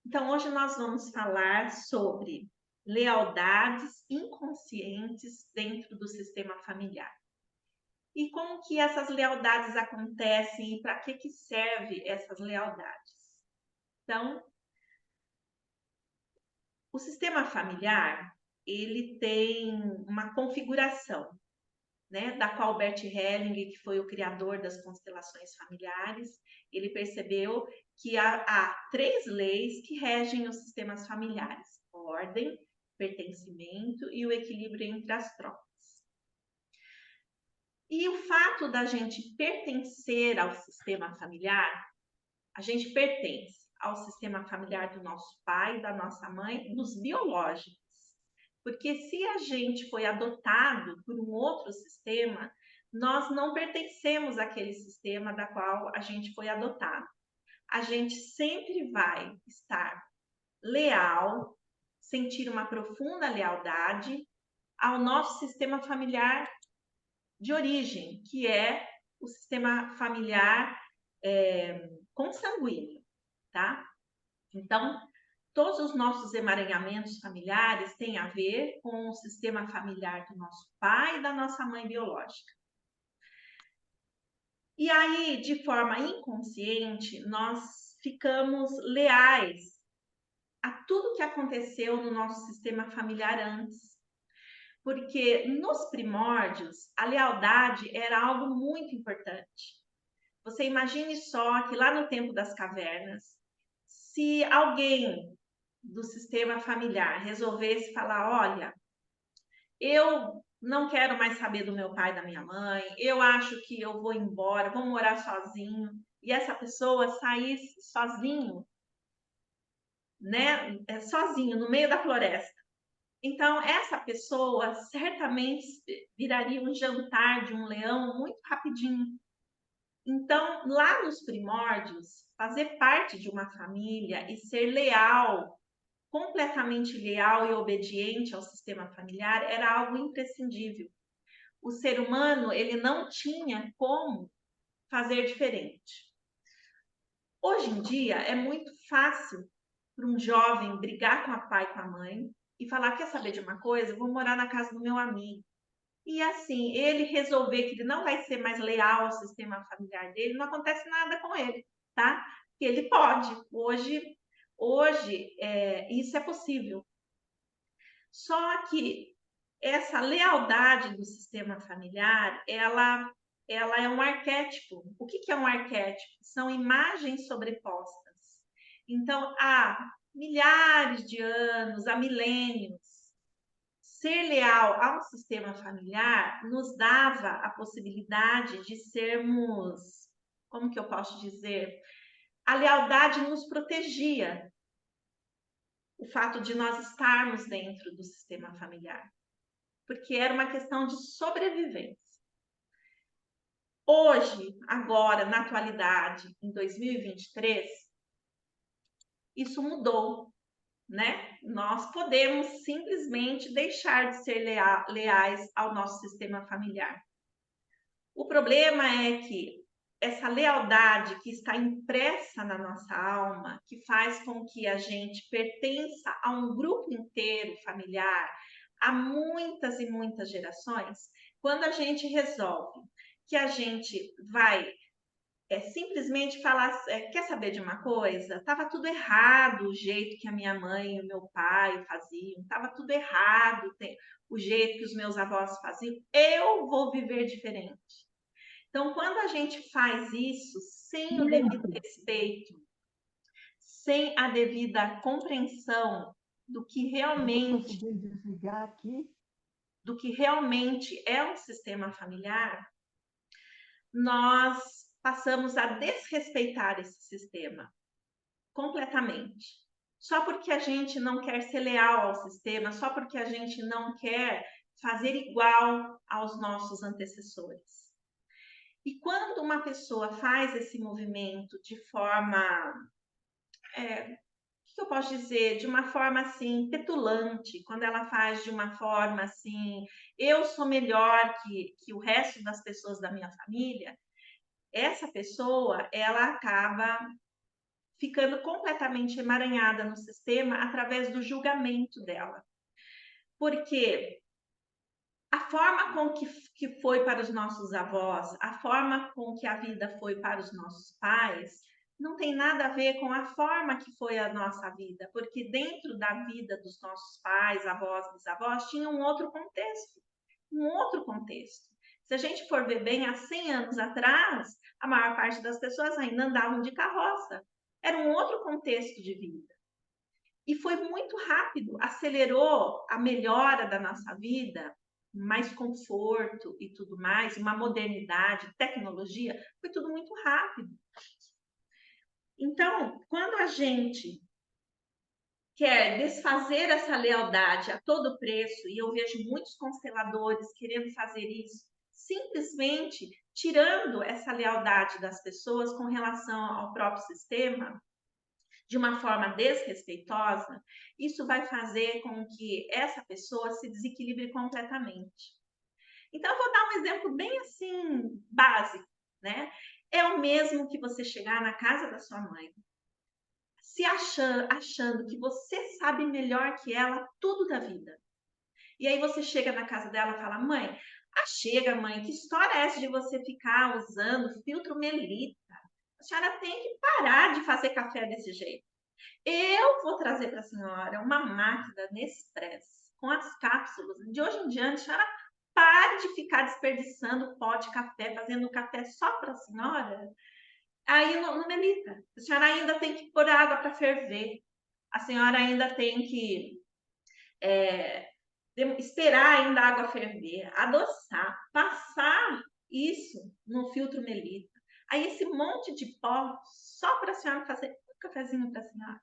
Então, hoje nós vamos falar sobre lealdades inconscientes dentro do sistema familiar. E como que essas lealdades acontecem e para que serve essas lealdades? Então, o sistema familiar, ele tem uma configuração, né, da qual Bert Hellinger, que foi o criador das constelações familiares, ele percebeu que há três leis que regem os sistemas familiares: ordem, pertencimento e o equilíbrio entre as trocas. E o fato da gente pertencer ao sistema familiar, a gente pertence ao sistema familiar do nosso pai, da nossa mãe, dos biológicos. Porque se a gente foi adotado por um outro sistema, nós não pertencemos àquele sistema da qual a gente foi adotado. A gente sempre vai estar leal, sentir uma profunda lealdade ao nosso sistema familiar de origem, que é o sistema familiar consanguíneo, tá? Então, todos os nossos emaranhamentos familiares têm a ver com o sistema familiar do nosso pai e da nossa mãe biológica. E aí, de forma inconsciente, nós ficamos leais a tudo que aconteceu no nosso sistema familiar antes. Porque nos primórdios, a lealdade era algo muito importante. Você imagine só que lá no tempo das cavernas, se alguém do sistema familiar resolvesse falar: olha, eu não quero mais saber do meu pai e da minha mãe, eu acho que eu vou embora, vou morar sozinho, e essa pessoa saísse sozinho, né, sozinho no meio da floresta. Então, essa pessoa certamente viraria um jantar de um leão muito rapidinho. Então, lá nos primórdios, fazer parte de uma família e ser leal, completamente leal e obediente ao sistema familiar era algo imprescindível. O ser humano, ele não tinha como fazer diferente. Hoje em dia, é muito fácil para um jovem brigar com o pai e com a mãe e falar: quer saber de uma coisa? Eu vou morar na casa do meu amigo. E assim, ele resolver que ele não vai ser mais leal ao sistema familiar dele, não acontece nada com ele, tá? Que ele pode. Hoje isso é possível. Só que essa lealdade do sistema familiar, ela é um arquétipo. O que é um arquétipo? São imagens sobrepostas. Então, há milhares de anos, há milênios, ser leal ao sistema familiar nos dava a possibilidade de sermos, como que eu posso dizer? A lealdade nos protegia, o fato de nós estarmos dentro do sistema familiar, porque era uma questão de sobrevivência. Hoje, agora, na atualidade, em 2023, isso mudou, né? Nós podemos simplesmente deixar de ser leais ao nosso sistema familiar. O problema é que essa lealdade que está impressa na nossa alma, que faz com que a gente pertença a um grupo inteiro familiar, há muitas e muitas gerações, quando a gente resolve que a gente vai simplesmente falar, quer saber de uma coisa? Estava tudo errado o jeito que a minha mãe e o meu pai faziam, estava tudo errado o jeito que os meus avós faziam, eu vou viver diferente. Então, quando a gente faz isso sem o devido respeito, sem a devida compreensão do que realmente, desligar aqui. do que realmente é um sistema familiar, nós passamos a desrespeitar esse sistema completamente. Só porque a gente não quer ser leal ao sistema, só porque a gente não quer fazer igual aos nossos antecessores. E quando uma pessoa faz esse movimento de forma, o que eu posso dizer? De uma forma assim, petulante, quando ela faz de uma forma assim, eu sou melhor que o resto das pessoas da minha família, essa pessoa, ela acaba ficando completamente emaranhada no sistema através do julgamento dela. Porque a forma com que foi para os nossos avós, a forma com que a vida foi para os nossos pais, não tem nada a ver com a forma que foi a nossa vida, porque dentro da vida dos nossos pais, avós, bisavós, tinha um outro contexto, um outro contexto. Se a gente for ver bem, há 100 anos atrás, a maior parte das pessoas ainda andavam de carroça. Era um outro contexto de vida. E foi muito rápido, acelerou a melhora da nossa vida, mais conforto e tudo mais, uma modernidade, tecnologia, foi tudo muito rápido. Então, quando a gente quer desfazer essa lealdade a todo preço, e eu vejo muitos consteladores querendo fazer isso, simplesmente tirando essa lealdade das pessoas com relação ao próprio sistema, de uma forma desrespeitosa, isso vai fazer com que essa pessoa se desequilibre completamente. Então, eu vou dar um exemplo bem assim, básico, né? É o mesmo que você chegar na casa da sua mãe, se achando que você sabe melhor que ela tudo da vida. E aí você chega na casa dela e fala, mãe, chega, mãe, que história é essa de você ficar usando filtro Melita? A senhora tem que parar de fazer café desse jeito. Eu vou trazer para a senhora uma máquina Nespresso com as cápsulas. De hoje em diante, a senhora pare de ficar desperdiçando pó de café, fazendo café só para a senhora. Aí no Melita, a senhora ainda tem que pôr água para ferver. A senhora ainda tem que esperar ainda a água ferver, adoçar, passar isso no filtro Melita. Aí esse monte de pó só para a senhora fazer um cafezinho para a senhora.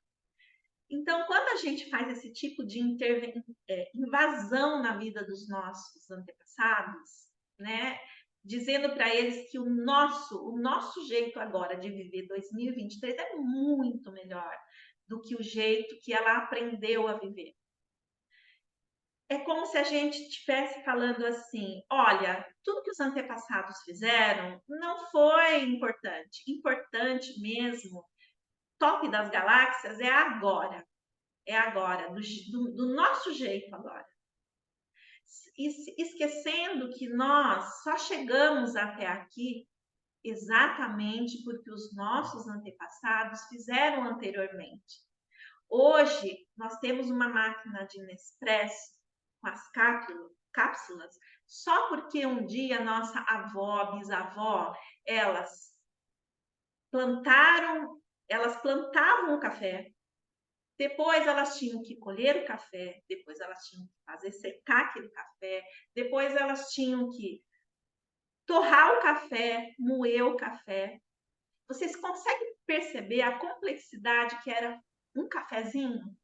Então, quando a gente faz esse tipo de invasão na vida dos nossos antepassados, né, dizendo para eles que o nosso jeito agora de viver 2023 é muito melhor do que o jeito que ela aprendeu a viver. É como se a gente estivesse falando assim, olha, tudo que os antepassados fizeram não foi importante. Importante mesmo, top das galáxias, é agora. É agora, do nosso jeito agora. Esquecendo que nós só chegamos até aqui exatamente porque os nossos antepassados fizeram anteriormente. Hoje, nós temos uma máquina de Nespresso com as cápsulas, só porque um dia nossa avó, bisavó, elas plantavam o café. Depois elas tinham que colher o café, depois elas tinham que fazer secar aquele café, depois elas tinham que torrar o café, moer o café. Vocês conseguem perceber a complexidade que era um cafezinho?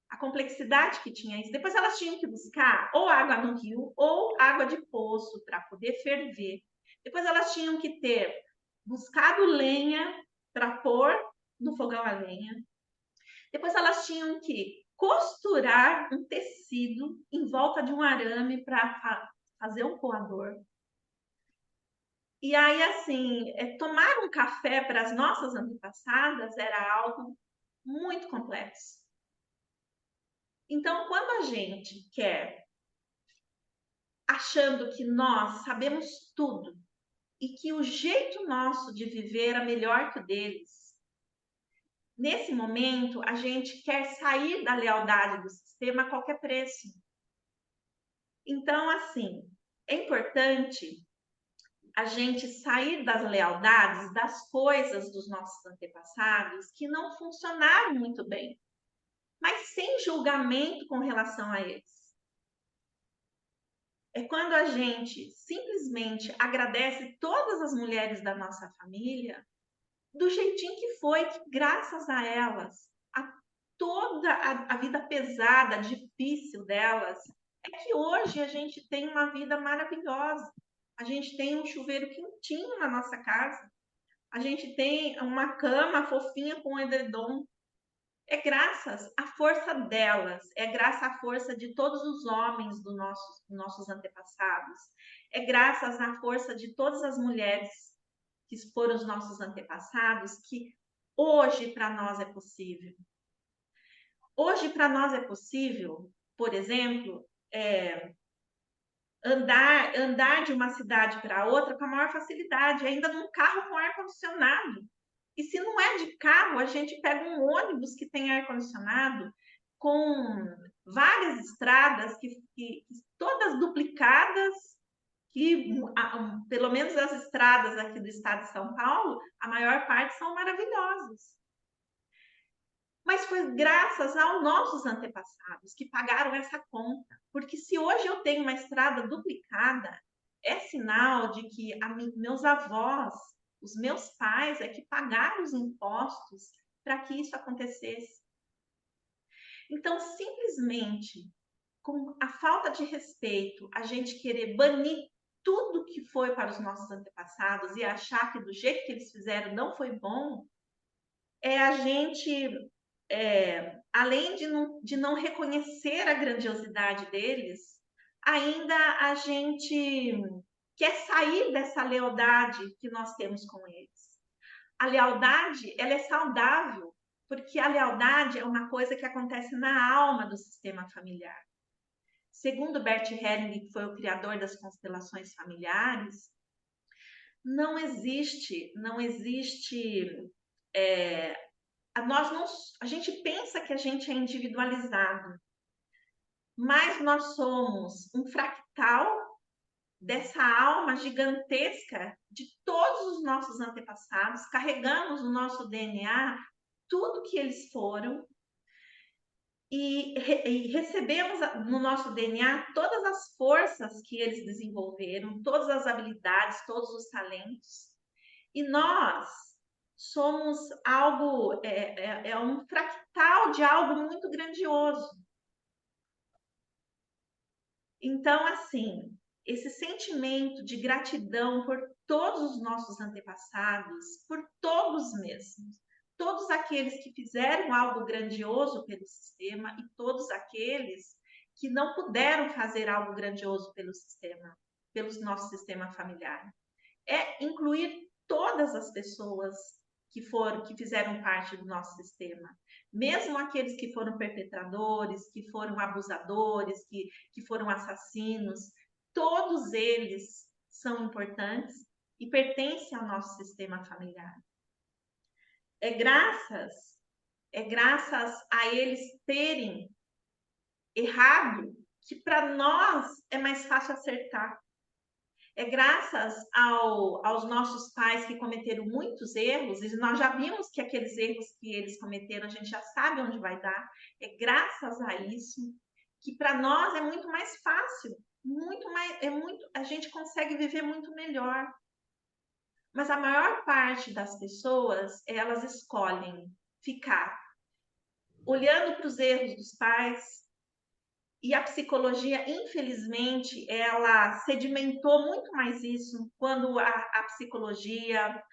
A complexidade que tinha isso. Depois elas tinham que buscar ou água no rio ou água de poço para poder ferver. Depois elas tinham que ter buscado lenha para pôr no fogão a lenha. Depois elas tinham que costurar um tecido em volta de um arame para fazer um coador. E aí, assim, tomar um café para as nossas antepassadas era algo muito complexo. Então, quando a gente quer, achando que nós sabemos tudo e que o jeito nosso de viver era melhor que o deles, nesse momento, a gente quer sair da lealdade do sistema a qualquer preço. Então, assim, é importante a gente sair das lealdades, das coisas dos nossos antepassados que não funcionaram muito bem, mas sem julgamento com relação a eles. É quando a gente simplesmente agradece todas as mulheres da nossa família do jeitinho que foi, que graças a elas, toda a vida pesada, difícil delas, é que hoje a gente tem uma vida maravilhosa. A gente tem um chuveiro quentinho na nossa casa. A gente tem uma cama fofinha com edredom. É graças à força delas, é graças à força de todos os homens dos nossos antepassados, é graças à força de todas as mulheres que foram os nossos antepassados que Hoje, para nós, é possível. Hoje, para nós, é possível, por exemplo, andar de uma cidade para outra com a maior facilidade, ainda num carro com ar-condicionado. E se não é de carro, a gente pega um ônibus que tem ar-condicionado, com várias estradas, que todas duplicadas, que pelo menos as estradas aqui do estado de São Paulo, a maior parte são maravilhosas. Mas foi graças aos nossos antepassados que pagaram essa conta. Porque se hoje eu tenho uma estrada duplicada, é sinal de que meus avós, os meus pais, é que pagaram os impostos para que isso acontecesse. Então, simplesmente, com a falta de respeito, a gente querer banir tudo que foi para os nossos antepassados e achar que do jeito que eles fizeram não foi bom, é a gente além de não reconhecer a grandiosidade deles, ainda a gente quer sair dessa lealdade que nós temos com eles. A lealdade, ela é saudável, porque a lealdade é uma coisa que acontece na alma do sistema familiar. Segundo Bert Helling, que foi o criador das constelações familiares, não existe a gente pensa que a gente é individualizado, mas nós somos um fractal dessa alma gigantesca de todos os nossos antepassados, carregamos no nosso DNA tudo que eles foram e recebemos no nosso DNA todas as forças que eles desenvolveram, todas as habilidades, todos os talentos. E nós somos algo, um fractal de algo muito grandioso. Então, assim, esse sentimento de gratidão por todos os nossos antepassados, por todos mesmos, todos aqueles que fizeram algo grandioso pelo sistema e todos aqueles que não puderam fazer algo grandioso pelo sistema, pelo nosso sistema familiar. É incluir todas as pessoas que fizeram parte do nosso sistema, mesmo aqueles que foram perpetradores, que foram abusadores, que foram assassinos, todos eles são importantes e pertencem ao nosso sistema familiar. É graças a eles terem errado que para nós é mais fácil acertar. É graças aos nossos pais que cometeram muitos erros, e nós já vimos que aqueles erros que eles cometeram, a gente já sabe onde vai dar. É graças a isso que para nós é muito mais fácil, a gente consegue viver muito melhor. Mas a maior parte das pessoas, elas escolhem ficar olhando para os erros dos pais, e a psicologia, infelizmente, ela sedimentou muito mais isso quando a psicologia,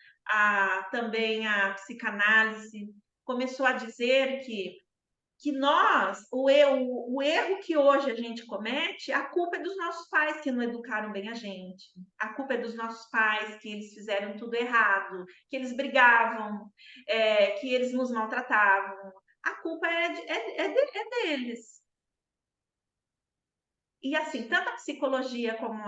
também a psicanálise, começou a dizer que nós, o erro que hoje a gente comete, a culpa é dos nossos pais que não educaram bem a gente. A culpa é dos nossos pais que eles fizeram tudo errado, que eles brigavam, que eles nos maltratavam. A culpa é deles. E assim, tanto a psicologia como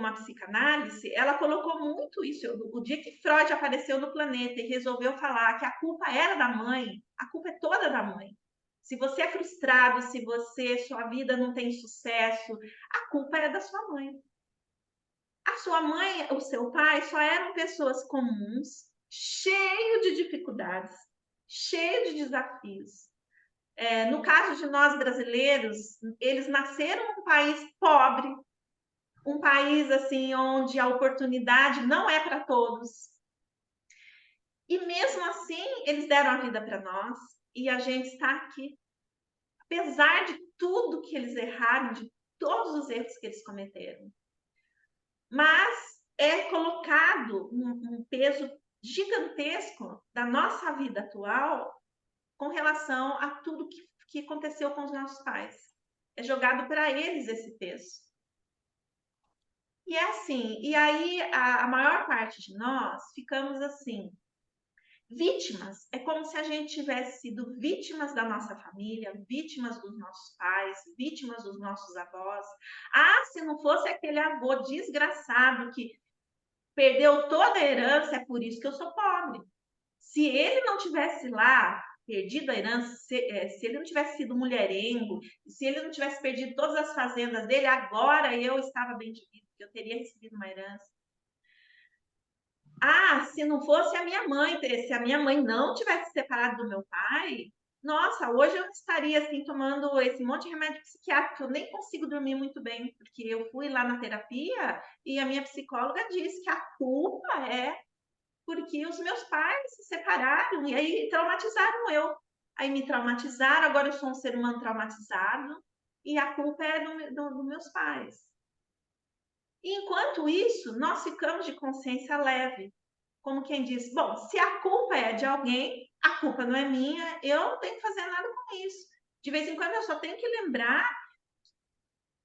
a psicanálise, ela colocou muito isso. O dia que Freud apareceu no planeta e resolveu falar que a culpa era da mãe, a culpa é toda da mãe. Se você é frustrado, se sua vida não tem sucesso, a culpa é da sua mãe. A sua mãe, o seu pai, só eram pessoas comuns, cheio de dificuldades, cheio de desafios. No caso de nós brasileiros, eles nasceram num país pobre, um país assim onde a oportunidade não é para todos. E mesmo assim, eles deram a vida para nós e a gente está aqui. Apesar de tudo que eles erraram, de todos os erros que eles cometeram. Mas é colocado um peso gigantesco da nossa vida atual com relação a tudo que aconteceu com os nossos pais. É jogado para eles esse peso. E é assim, e aí a maior parte de nós ficamos assim, vítimas. É como se a gente tivesse sido vítimas da nossa família, vítimas dos nossos pais, vítimas dos nossos avós. Ah, se não fosse aquele avô desgraçado que perdeu toda a herança, é por isso que eu sou pobre. Se ele não tivesse lá perdido a herança, se ele não tivesse sido mulherengo, se ele não tivesse perdido todas as fazendas dele, agora eu estava bem de vida, eu teria recebido uma herança. Ah, se não fosse a minha mãe, se a minha mãe não tivesse separado do meu pai, nossa, hoje eu estaria assim tomando esse monte de remédio psiquiátrico, eu nem consigo dormir muito bem, porque eu fui lá na terapia e a minha psicóloga disse que a culpa é porque os meus pais se separaram e aí traumatizaram eu. Aí me traumatizaram, agora eu sou um ser humano traumatizado e a culpa é dos meus pais. E enquanto isso, nós ficamos de consciência leve, como quem diz, bom, se a culpa é de alguém, a culpa não é minha, eu não tenho que fazer nada com isso. De vez em quando eu só tenho que lembrar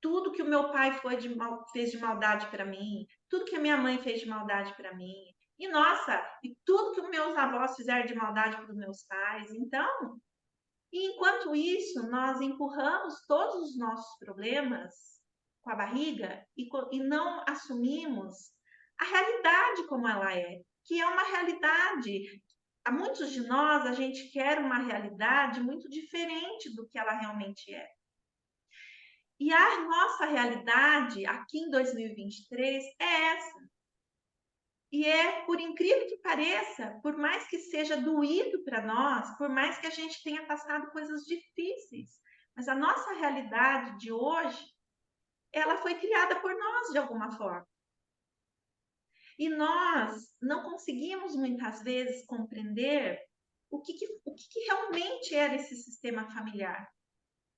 tudo que o meu pai fez de maldade para mim, tudo que a minha mãe fez de maldade para mim. E nossa, e tudo que os meus avós fizeram de maldade para os meus pais. Então, e enquanto isso, nós empurramos todos os nossos problemas com a barriga e não assumimos a realidade como ela é, que é uma realidade. A muitos de nós, a gente quer uma realidade muito diferente do que ela realmente é. E a nossa realidade aqui em 2023 é essa. E é, por incrível que pareça, por mais que seja doído para nós, por mais que a gente tenha passado coisas difíceis, mas a nossa realidade de hoje, ela foi criada por nós de alguma forma. E nós não conseguimos muitas vezes compreender o que realmente era esse sistema familiar.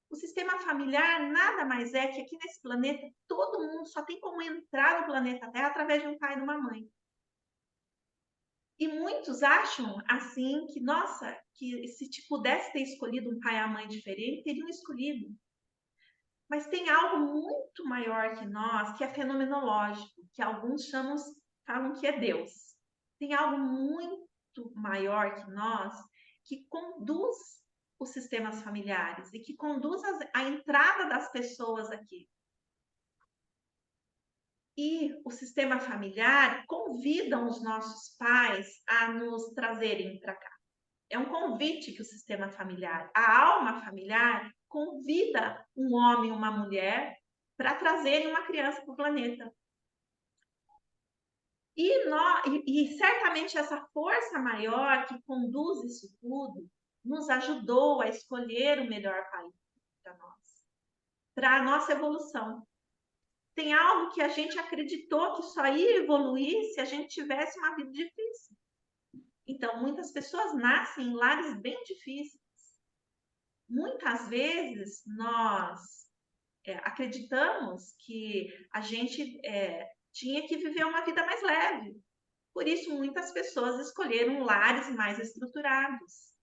O sistema familiar nada mais é que aqui nesse planeta, todo mundo só tem como entrar no planeta Terra através de um pai e de uma mãe. E muitos acham assim que, nossa, que se pudesse ter escolhido um pai e uma mãe diferente, teriam escolhido. Mas tem algo muito maior que nós, que é fenomenológico, que alguns falam que é Deus. Tem algo muito maior que nós que conduz os sistemas familiares e que conduz a entrada das pessoas aqui. E o sistema familiar convida os nossos pais a nos trazerem para cá. É um convite que o sistema familiar, a alma familiar, convida um homem e uma mulher para trazerem uma criança para o planeta. E certamente essa força maior que conduz isso tudo nos ajudou a escolher o melhor país para nós, para a nossa evolução. Tem algo que a gente acreditou que só ia evoluir se a gente tivesse uma vida difícil. Então, muitas pessoas nascem em lares bem difíceis. Muitas vezes nós acreditamos que a gente tinha que viver uma vida mais leve. Por isso, muitas pessoas escolheram lares mais estruturados.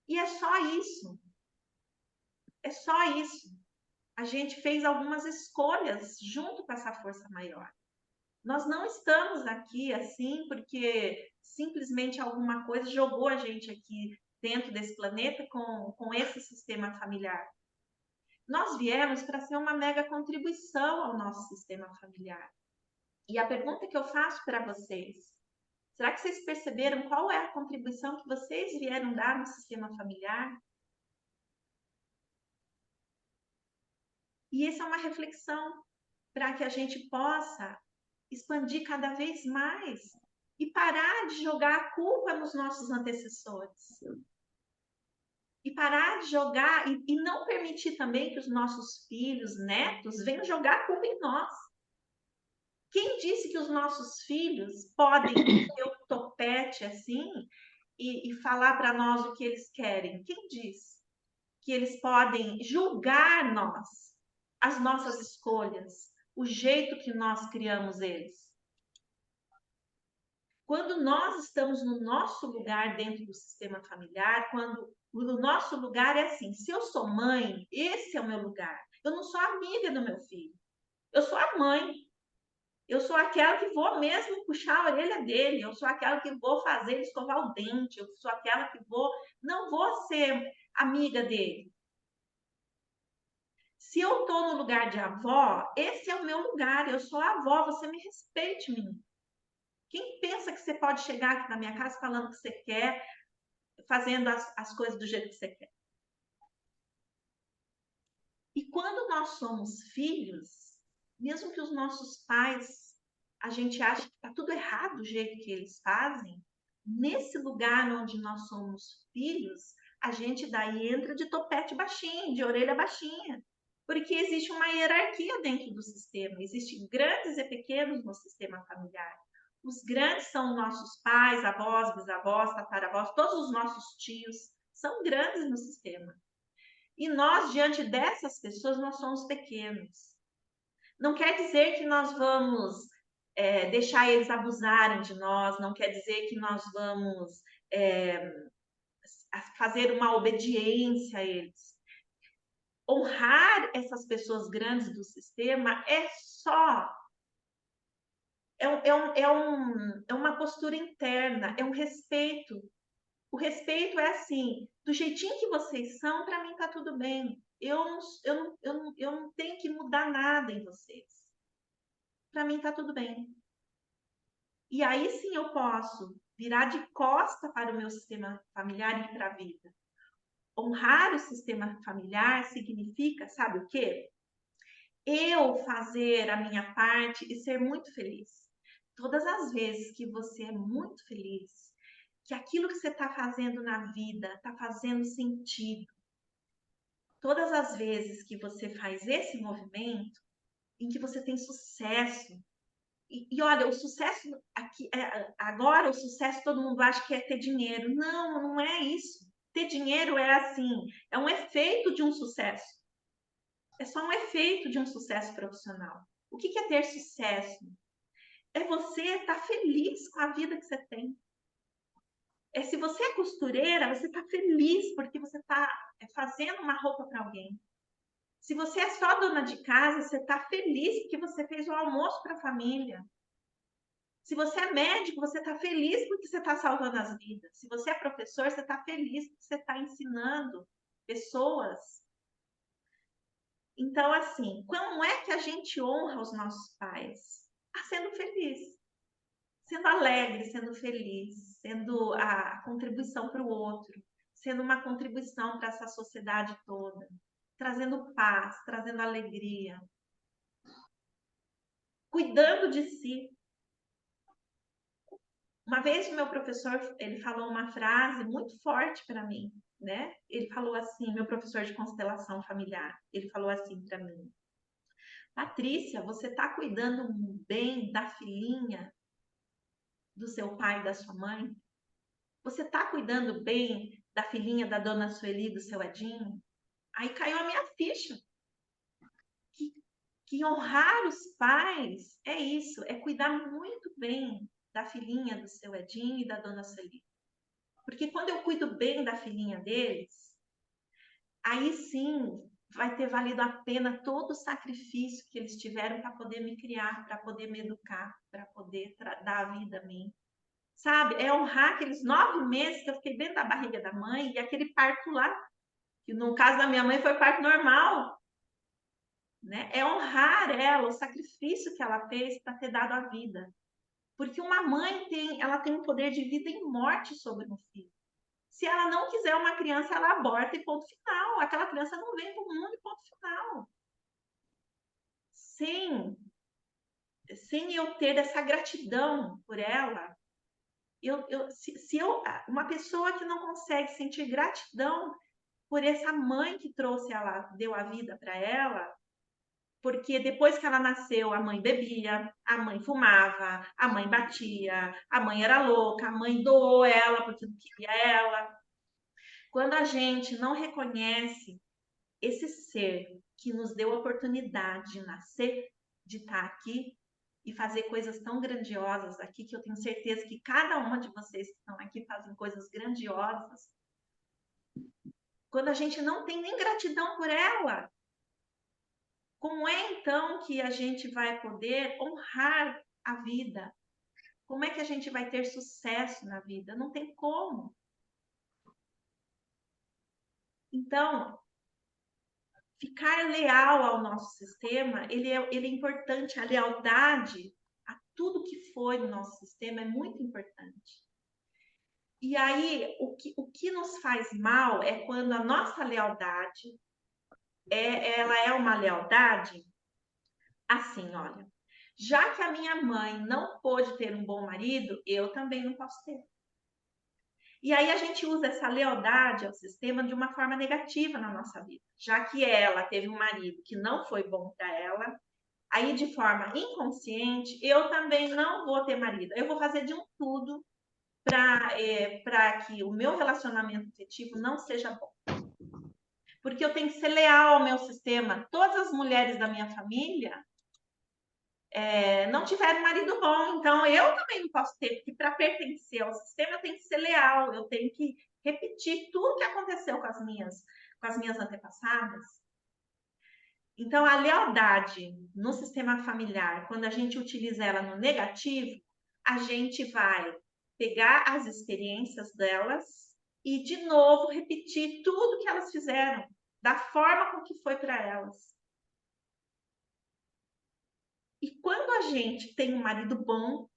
E é só isso. É só isso. A gente fez algumas escolhas junto com essa força maior. Nós não estamos aqui assim porque simplesmente alguma coisa jogou a gente aqui dentro desse planeta com esse sistema familiar. Nós viemos para ser uma mega contribuição ao nosso sistema familiar. E a pergunta que eu faço para vocês, será que vocês perceberam qual é a contribuição que vocês vieram dar no sistema familiar? E essa é uma reflexão para que a gente possa expandir cada vez mais e parar de jogar a culpa nos nossos antecessores. E parar de jogar e não permitir também que os nossos filhos, netos, venham jogar a culpa em nós. Quem disse que os nossos filhos podem ter o topete assim e falar para nós o que eles querem? Quem diz que eles podem julgar nós, as nossas escolhas, o jeito que nós criamos eles? Quando nós estamos no nosso lugar dentro do sistema familiar, quando o nosso lugar é assim, se eu sou mãe, esse é o meu lugar. Eu não sou amiga do meu filho, eu sou a mãe. Eu sou aquela que vou mesmo puxar a orelha dele, eu sou aquela que vou fazer ele escovar o dente, eu sou aquela que não vou ser amiga dele. Se eu estou no lugar de avó, esse é o meu lugar, eu sou a avó, você me respeite, menino. Quem pensa que você pode chegar aqui na minha casa falando o que você quer, fazendo as coisas do jeito que você quer? E quando nós somos filhos, mesmo que os nossos pais, a gente acha que está tudo errado o jeito que eles fazem, nesse lugar onde nós somos filhos, a gente daí entra de topete baixinho, de orelha baixinha, porque existe uma hierarquia dentro do sistema, existem grandes e pequenos no sistema familiar. Os grandes são nossos pais, avós, bisavós, tataravós, todos os nossos tios são grandes no sistema. E nós, diante dessas pessoas, nós somos pequenos. Não quer dizer que nós vamos deixar eles abusarem de nós, não quer dizer que nós vamos fazer uma obediência a eles. Honrar essas pessoas grandes do sistema é só uma postura interna, é um respeito. O respeito é assim, do jeitinho que vocês são, para mim tá tudo bem. Eu não tenho que mudar nada em vocês. Para mim tá tudo bem. E aí sim eu posso virar de costa para o meu sistema familiar e ir para a vida. Honrar o sistema familiar significa, sabe o quê? Eu fazer a minha parte e ser muito feliz. Todas as vezes que você é muito feliz, que aquilo que você está fazendo na vida está fazendo sentido, todas as vezes que você faz esse movimento, em que você tem sucesso, e olha, o sucesso aqui, agora o sucesso todo mundo acha que é ter dinheiro. Não, não é isso. Ter dinheiro é assim, é um efeito de um sucesso. É só um efeito de um sucesso profissional. O que é ter sucesso? É você estar feliz com a vida que você tem. Se você é costureira, você está feliz porque você está fazendo uma roupa para alguém. Se você é só dona de casa, você está feliz porque você fez o almoço para a família. Se você é médico, você está feliz porque você está salvando as vidas. Se você é professor, você está feliz porque você está ensinando pessoas. Então, assim, como é que a gente honra os nossos pais? Sendo feliz, sendo alegre, sendo feliz, sendo a contribuição para o outro, sendo uma contribuição para essa sociedade toda, trazendo paz, trazendo alegria, cuidando de si. Uma vez o meu professor, ele falou uma frase muito forte para mim, né? Ele falou assim, meu professor de constelação familiar, ele falou assim para mim: Patrícia, você está cuidando bem da filhinha do seu pai e da sua mãe? Você está cuidando bem da filhinha da dona Sueli e do seu Edinho? Aí caiu a minha ficha. Que honrar os pais é isso, é cuidar muito bem da filhinha do seu Edinho e da dona Sueli. Porque quando eu cuido bem da filhinha deles, aí sim vai ter valido a pena todo o sacrifício que eles tiveram para poder me criar, para poder me educar, para poder dar a vida a mim. Sabe? É honrar aqueles 9 meses que eu fiquei dentro da barriga da mãe e aquele parto lá, que no caso da minha mãe foi parto normal. Né? É honrar ela, o sacrifício que ela fez para ter dado a vida. Porque uma mãe ela tem um poder de vida e morte sobre um filho. Se ela não quiser uma criança, ela aborta e ponto final. Aquela criança não vem para o mundo e ponto final. Sem eu ter essa gratidão por ela, uma pessoa que não consegue sentir gratidão por essa mãe que trouxe ela, deu a vida para ela, porque depois que ela nasceu, a mãe bebia, a mãe fumava, a mãe batia, a mãe era louca, a mãe doou ela porque não queria ela. Quando a gente não reconhece esse ser que nos deu a oportunidade de nascer, de estar aqui e fazer coisas tão grandiosas aqui, que eu tenho certeza que cada uma de vocês que estão aqui fazem coisas grandiosas. Quando a gente não tem nem gratidão por ela, Como é, então, que a gente vai poder honrar a vida? Como é que a gente vai ter sucesso na vida? Não tem como. Então, ficar leal ao nosso sistema, ele é importante. A lealdade a tudo que foi no nosso sistema é muito importante. E aí, o que nos faz mal é quando a nossa lealdade, ela é uma lealdade assim, olha, já que a minha mãe não pôde ter um bom marido, eu também não posso ter. E aí a gente usa essa lealdade ao sistema de uma forma negativa na nossa vida. Já que ela teve um marido que não foi bom para ela, aí de forma inconsciente, eu também não vou ter marido. Eu vou fazer de um tudo para que o meu relacionamento afetivo não seja bom. Porque eu tenho que ser leal ao meu sistema. Todas as mulheres da minha família não tiveram marido bom, então eu também não posso ter, porque para pertencer ao sistema eu tenho que ser leal, eu tenho que repetir tudo que aconteceu com as minhas antepassadas. Então, a lealdade no sistema familiar, quando a gente utiliza ela no negativo, a gente vai pegar as experiências delas e, de novo, repetir tudo que elas fizeram, da forma com que foi para elas. E quando a gente tem um marido bom,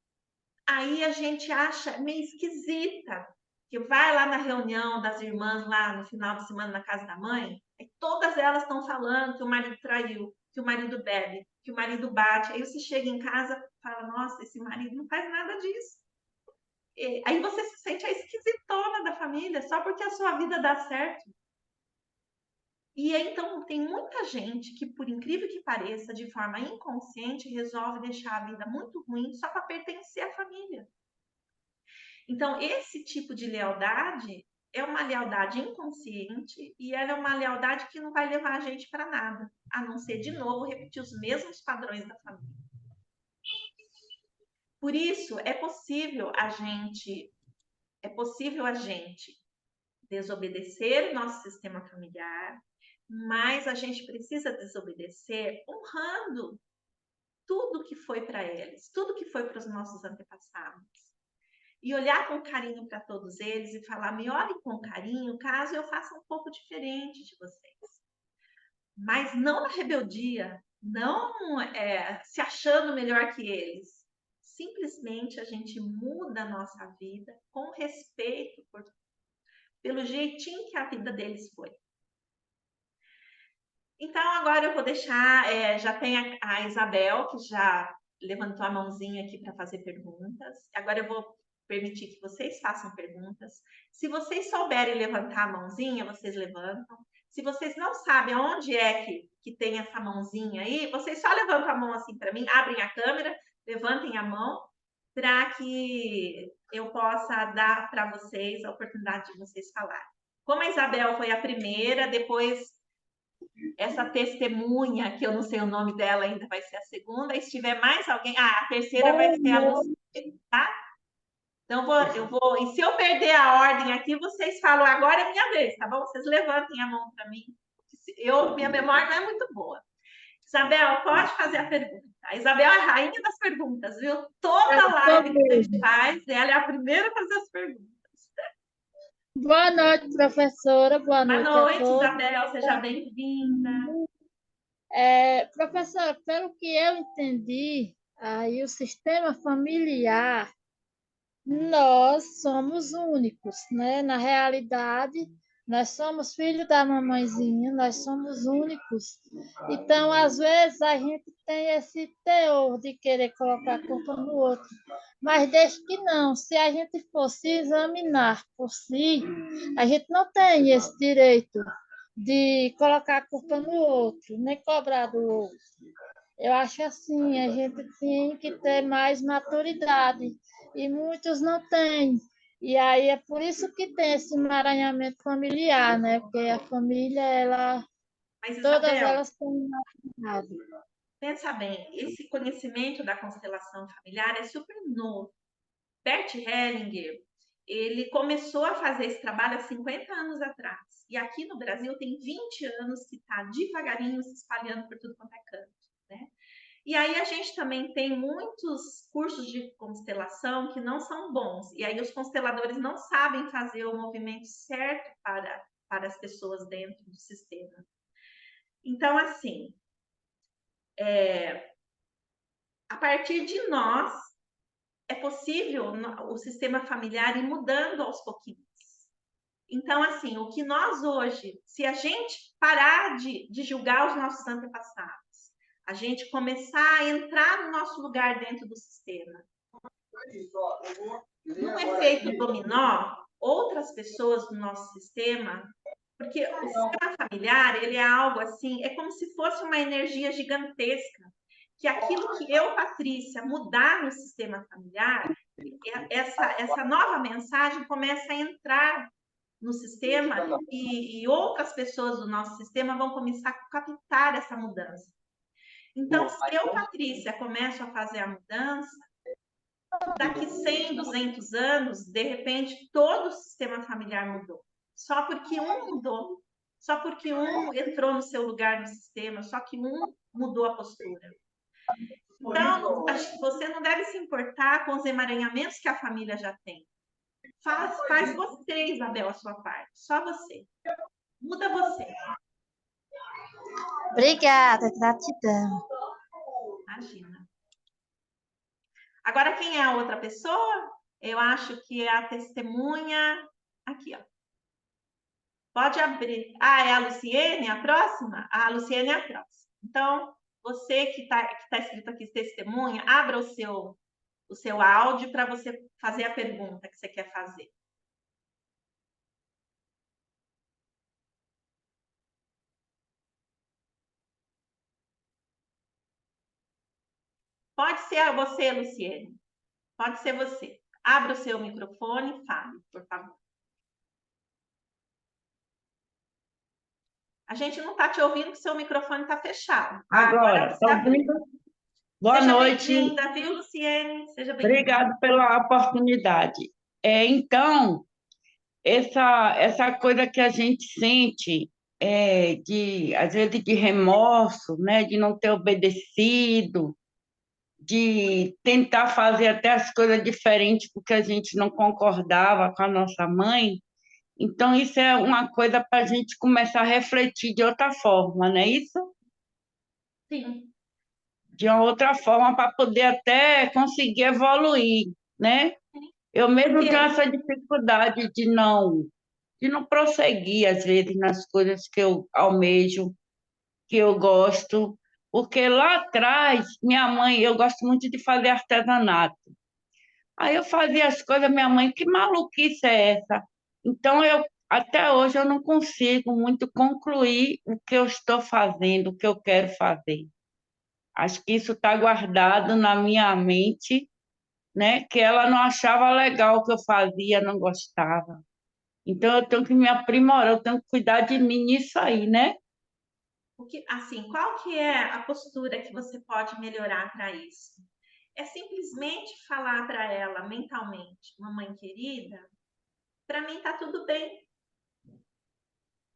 aí a gente acha meio esquisita, que vai lá na reunião das irmãs, lá no final de semana na casa da mãe, e todas elas estão falando que o marido traiu, que o marido bebe, que o marido bate. Aí você chega em casa e fala, nossa, esse marido não faz nada disso. Aí você se sente a esquisitona da família, só porque a sua vida dá certo. E aí, então, tem muita gente que, por incrível que pareça, de forma inconsciente, resolve deixar a vida muito ruim só para pertencer à família. Então, esse tipo de lealdade é uma lealdade inconsciente e ela é uma lealdade que não vai levar a gente para nada, a não ser, de novo, repetir os mesmos padrões da família. Por isso, é possível a gente desobedecer o nosso sistema familiar, mas a gente precisa desobedecer honrando tudo que foi para eles, tudo que foi para os nossos antepassados. E olhar com carinho para todos eles e falar: me olhem com carinho, caso eu faça um pouco diferente de vocês. Mas não na rebeldia, não se achando melhor que eles. Simplesmente a gente muda a nossa vida com respeito pelo jeitinho que a vida deles foi. Então, agora eu vou deixar, já tem a Isabel, que já levantou a mãozinha aqui para fazer perguntas. Agora eu vou permitir que vocês façam perguntas. Se vocês souberem levantar a mãozinha, vocês levantam. Se vocês não sabem onde é que tem essa mãozinha aí, vocês só levantam a mão assim para mim, abrem a câmera, levantem a mão, para que eu possa dar para vocês a oportunidade de vocês falarem. Como a Isabel foi a primeira, depois essa testemunha, que eu não sei o nome dela ainda, vai ser a segunda. E se tiver mais alguém, a terceira vai ser a Luciene, tá? Então, e se eu perder a ordem aqui, vocês falam, agora é minha vez, tá bom? Vocês levantem a mão para mim. Minha memória não é muito boa. Isabel, pode fazer a pergunta. A Isabel é a rainha das perguntas, viu? Toda live que a gente faz, ela é a primeira a fazer as perguntas. Boa noite, professora. Boa noite a noite, todos. Isabel. Seja bem-vinda. Professora, pelo que eu entendi, aí o sistema familiar, nós somos únicos, né? Na realidade, nós somos filhos da mamãezinha, nós somos únicos. Então, às vezes, a gente tem esse teor de querer colocar a culpa no outro. Mas desde que não, se a gente fosse examinar por si, a gente não tem esse direito de colocar a culpa no outro, nem cobrar do outro. Eu acho assim, a gente tem que ter mais maturidade e muitos não têm. E aí é por isso que tem esse emaranhamento familiar, né? Porque a família, Mas, todas Isabel, elas têm emaranhado. pensa bem, esse conhecimento da constelação familiar é super novo. Bert Hellinger, ele começou a fazer esse trabalho há 50 anos atrás. E aqui no Brasil tem 20 anos que está devagarinho se espalhando por tudo quanto é canto, né? E aí a gente também tem muitos cursos de constelação que não são bons. E aí os consteladores não sabem fazer o movimento certo para as pessoas dentro do sistema. Então, assim, a partir de nós, é possível o sistema familiar ir mudando aos pouquinhos. Então, assim, o que nós hoje, se a gente parar de julgar os nossos antepassados, a gente começar a entrar no nosso lugar dentro do sistema, num efeito dominó, outras pessoas do nosso sistema, porque o sistema familiar, ele é algo assim, é como se fosse uma energia gigantesca, que aquilo que eu, Patrícia, mudar no sistema familiar, essa nova mensagem começa a entrar no sistema e outras pessoas do nosso sistema vão começar a captar essa mudança. Então, se eu, Patrícia, começo a fazer a mudança, daqui 100, 200 anos, de repente, todo o sistema familiar mudou. Só porque um mudou, só porque um entrou no seu lugar no sistema, só que um mudou a postura. Então, você não deve se importar com os emaranhamentos que a família já tem. Faz você, Isabel, a sua parte. Só você. Muda você. Obrigada, gratidão. Imagina. Agora, quem é a outra pessoa? Eu acho que é a testemunha. Aqui, ó. Pode abrir. Ah, é a Luciene, a próxima? A Luciene é a próxima. Então, você que tá escrito aqui testemunha, abra o seu áudio para você fazer a pergunta que você quer fazer. Pode ser você, Luciene. Pode ser você. Abra o seu microfone e fale, por favor. A gente não está te ouvindo porque seu microfone está fechado. Agora, você abriu. Boa Seja noite. bem-vinda, viu, Luciene? Seja bem-vinda. Obrigada pela oportunidade. Então, essa coisa que a gente sente, às vezes, de remorso, né, de não ter obedecido, de tentar fazer até as coisas diferentes porque a gente não concordava com a nossa mãe. Então, isso é uma coisa para a gente começar a refletir de outra forma, não é isso? Sim. De uma outra forma para poder até conseguir evoluir, né? Eu mesmo tenho essa dificuldade de não prosseguir, às vezes, nas coisas que eu almejo, que eu gosto, porque lá atrás, minha mãe, eu gosto muito de fazer artesanato. Aí eu fazia as coisas, minha mãe, que maluquice é essa? Então, até hoje, eu não consigo muito concluir o que eu estou fazendo, o que eu quero fazer. Acho que isso está guardado na minha mente, né? Que ela não achava legal o que eu fazia, não gostava. Então, eu tenho que me aprimorar, eu tenho que cuidar de mim nisso aí, né? Assim, qual que é a postura que você pode melhorar para isso? É simplesmente falar para ela mentalmente, mamãe querida, para mim tá tudo bem.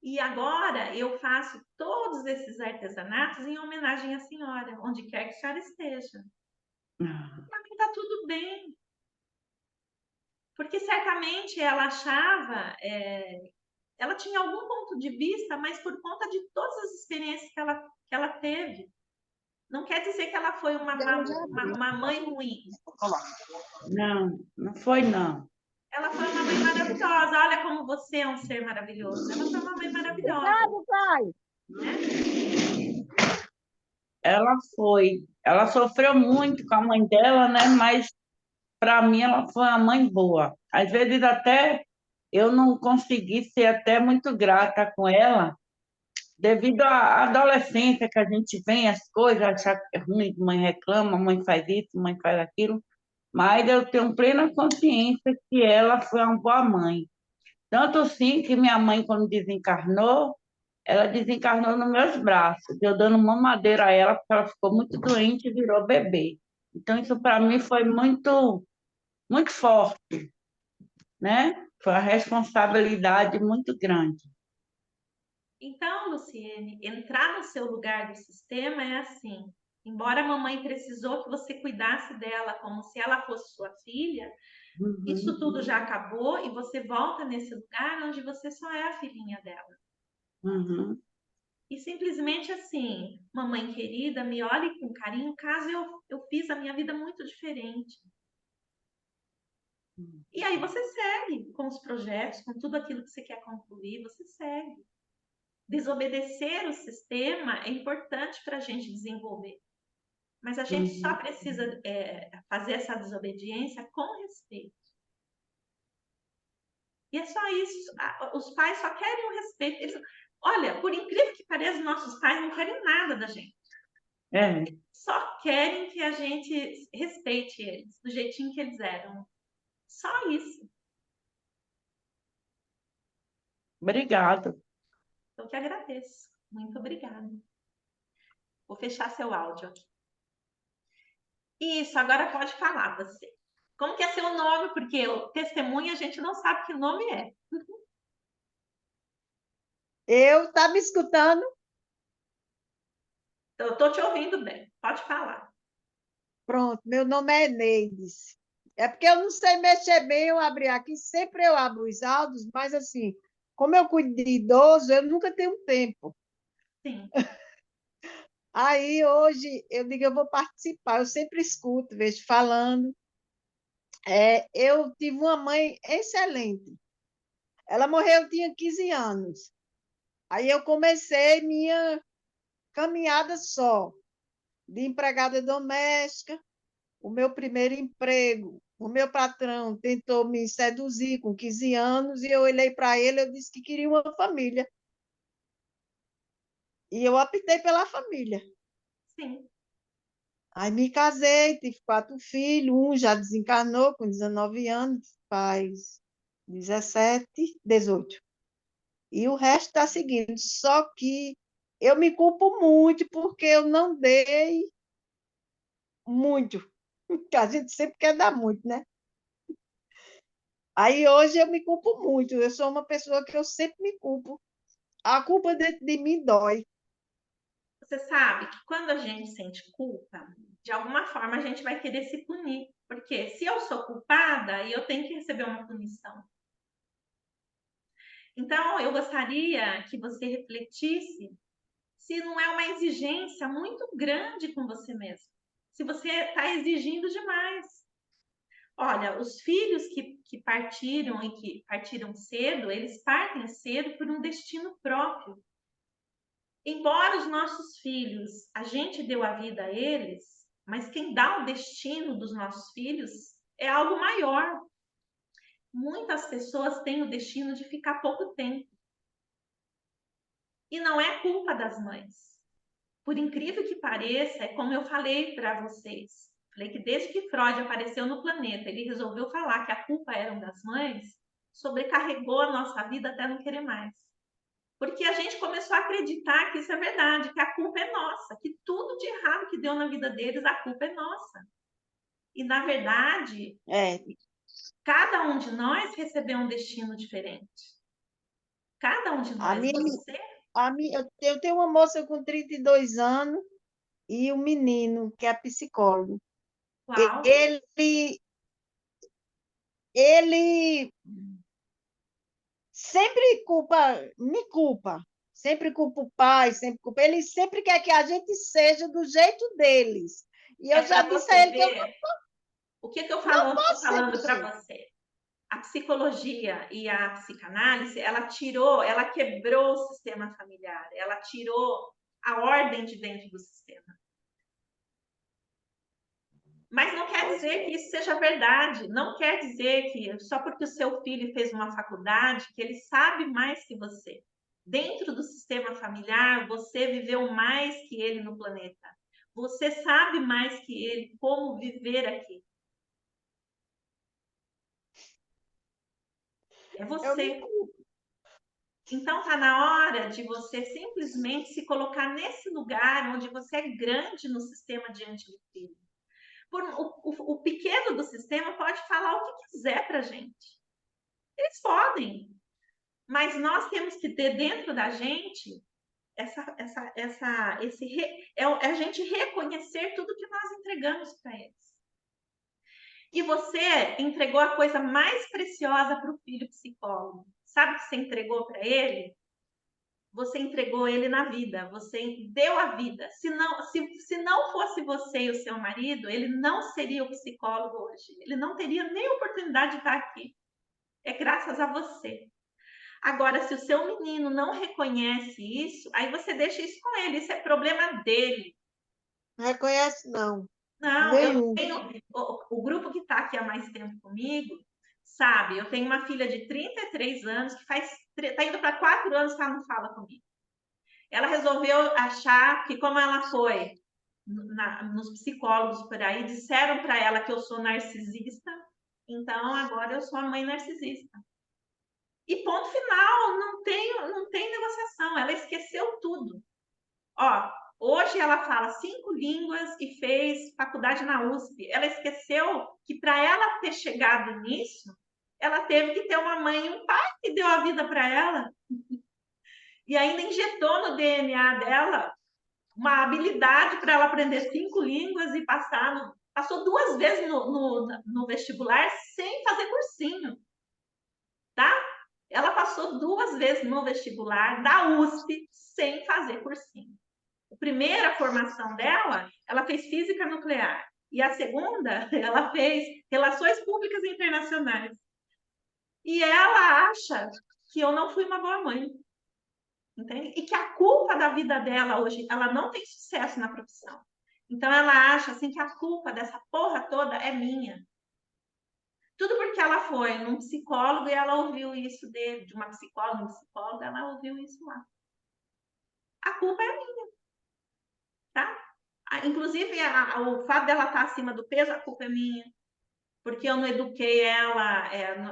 E agora eu faço todos esses artesanatos em homenagem à senhora, onde quer que a senhora esteja. Para mim tá tudo bem. Porque certamente ela achava, ela tinha algum ponto de vista, mas por conta de todas as experiências que ela teve. Não quer dizer que ela foi uma mãe ruim. Não, não foi, não. Ela foi uma mãe maravilhosa. Olha como você é um ser maravilhoso. Ela foi uma mãe maravilhosa. Né? Ela foi. Ela sofreu muito com a mãe dela, né? Mas, para mim, ela foi uma mãe boa. Às vezes, até eu não consegui ser até muito grata com ela, devido à adolescência que a gente vem, as coisas, achar que é ruim, mãe reclama, mãe faz isso, mãe faz aquilo, mas eu tenho plena consciência que ela foi uma boa mãe. Tanto sim que minha mãe, quando desencarnou, ela desencarnou nos meus braços, eu dando mamadeira a ela, porque ela ficou muito doente e virou bebê. Então, isso para mim foi muito, muito forte. né? Foi uma responsabilidade muito grande. Então, Luciene, entrar no seu lugar do sistema é assim. Embora a mamãe precisou que você cuidasse dela como se ela fosse sua filha, isso tudo já acabou e você volta nesse lugar onde você só é a filhinha dela. Uhum. E simplesmente assim, mamãe querida, me olhe com carinho, caso eu fiz a minha vida muito diferente. E aí você segue com os projetos, com tudo aquilo que você quer concluir, você segue. Desobedecer o sistema é importante para a gente desenvolver. Mas a gente só precisa fazer essa desobediência com respeito. E é só isso. Os pais só querem o respeito. Olha, por incrível que pareça, nossos pais não querem nada da gente. É, Só querem que a gente respeite eles, do jeitinho que eles eram. Só isso. obrigado. Eu que agradeço. Muito obrigada. Vou fechar seu áudio aqui. Isso, agora pode falar você. Como que é seu nome? Porque o testemunha a gente não sabe que nome é. Eu estava me escutando. Então, eu estou te ouvindo bem. Pode falar. Pronto, meu nome é Eneides. É porque eu não sei mexer bem, eu abri aqui, sempre eu abro os áudios, mas assim, como eu cuido de idoso, eu nunca tenho tempo. Sim. Aí hoje eu digo, eu vou participar, eu sempre escuto, vejo falando. Eu tive uma mãe excelente. Ela morreu, eu tinha 15 anos. Aí eu comecei minha caminhada só, de empregada doméstica. O meu primeiro emprego, o meu patrão tentou me seduzir com 15 anos e eu olhei para ele, eu disse que queria uma família. E eu optei pela família. Sim. Aí me casei, tive 4 filhos, um já desencarnou com 19 anos, faz 17, 18. E o resto está seguindo. Só que eu me culpo muito porque eu não dei muito. Porque a gente sempre quer dar muito, né? Aí hoje eu me culpo muito. Eu sou uma pessoa que eu sempre me culpo. A culpa dentro de mim dói. Você sabe que quando a gente sente culpa, de alguma forma a gente vai querer se punir. Porque se eu sou culpada, eu tenho que receber uma punição. Então, eu gostaria que você refletisse se não é uma exigência muito grande com você mesmo. Se você está exigindo demais. Olha, os filhos que partiram e que partiram cedo, eles partem cedo por um destino próprio. Embora os nossos filhos, a gente deu a vida a eles, mas quem dá o destino dos nossos filhos é algo maior. Muitas pessoas têm o destino de ficar pouco tempo. E não é culpa das mães. Por incrível que pareça, é como eu falei para vocês. Falei que desde que Freud apareceu no planeta, ele resolveu falar que a culpa era das mães, sobrecarregou a nossa vida até não querer mais. Porque a gente começou a acreditar que isso é verdade, que a culpa é nossa, que tudo de errado que deu na vida deles, a culpa é nossa. E, na verdade, É, cada um de nós recebeu um destino diferente. Cada um de a nós. minha, Você, eu tenho uma moça com 32 anos e um menino que é psicólogo. Cláudio, Ele sempre me culpa. Sempre culpa o pai, sempre culpa. Ele sempre quer que a gente seja do jeito deles. E é eu já para disse a você ele que eu ver o que eu não estou posso ser do falando para jeito. você. A psicologia e a psicanálise, ela quebrou o sistema familiar, ela tirou a ordem de dentro do sistema. Mas não quer dizer que isso seja verdade. Não quer dizer que só porque o seu filho fez uma faculdade, que ele sabe mais que você. Dentro do sistema familiar, você viveu mais que ele no planeta. Você sabe mais que ele como viver aqui. É Eu me você. culpo. Então está na hora de você simplesmente se colocar nesse lugar onde você é grande no sistema diante do filho. O pequeno do sistema pode falar o que quiser para a gente. podem, mas nós temos que ter dentro da gente a gente reconhecer tudo que nós entregamos para eles. E você entregou a coisa mais preciosa para o filho psicólogo. Sabe o que você entregou para ele? Você entregou ele na vida, você deu a vida. Se não fosse você e o seu marido, ele não seria o psicólogo hoje. Ele não teria nem oportunidade de estar aqui. É graças a você. Agora, se o seu menino não reconhece isso, aí você deixa isso com ele. Isso é problema dele. Não reconhece, não. Não, eu Nenhum. tenho. O grupo que está aqui há mais tempo comigo, sabe? Eu tenho uma filha de 33 anos que está indo para 4 anos que ela não fala comigo. Ela resolveu achar que, como ela foi nos psicólogos por aí, disseram para ela que eu sou narcisista, então agora eu sou a mãe narcisista. E ponto final, não tem negociação, ela esqueceu tudo. Ó, hoje ela fala 5 línguas e fez faculdade na USP. Ela esqueceu que para ela ter chegado nisso, ela teve que ter uma mãe e um pai que deu a vida para ela. E ainda injetou no DNA dela uma habilidade para ela aprender 5 línguas e passou 2 vezes no vestibular sem fazer cursinho, tá? Ela passou 2 vezes no vestibular da USP sem fazer cursinho. A primeira formação dela, ela fez física nuclear. E a segunda, ela fez relações públicas internacionais. E ela acha que eu não fui uma boa mãe. Entende? E que a culpa da vida dela hoje, ela não tem sucesso na profissão. Então ela acha assim que a culpa dessa porra toda é minha. Tudo porque ela foi num psicólogo e ela ouviu isso de uma psicóloga, um psicólogo, ela ouviu isso lá. A culpa é minha, tá? Inclusive, o fato dela estar acima do peso, a culpa é minha. Porque eu não eduquei ela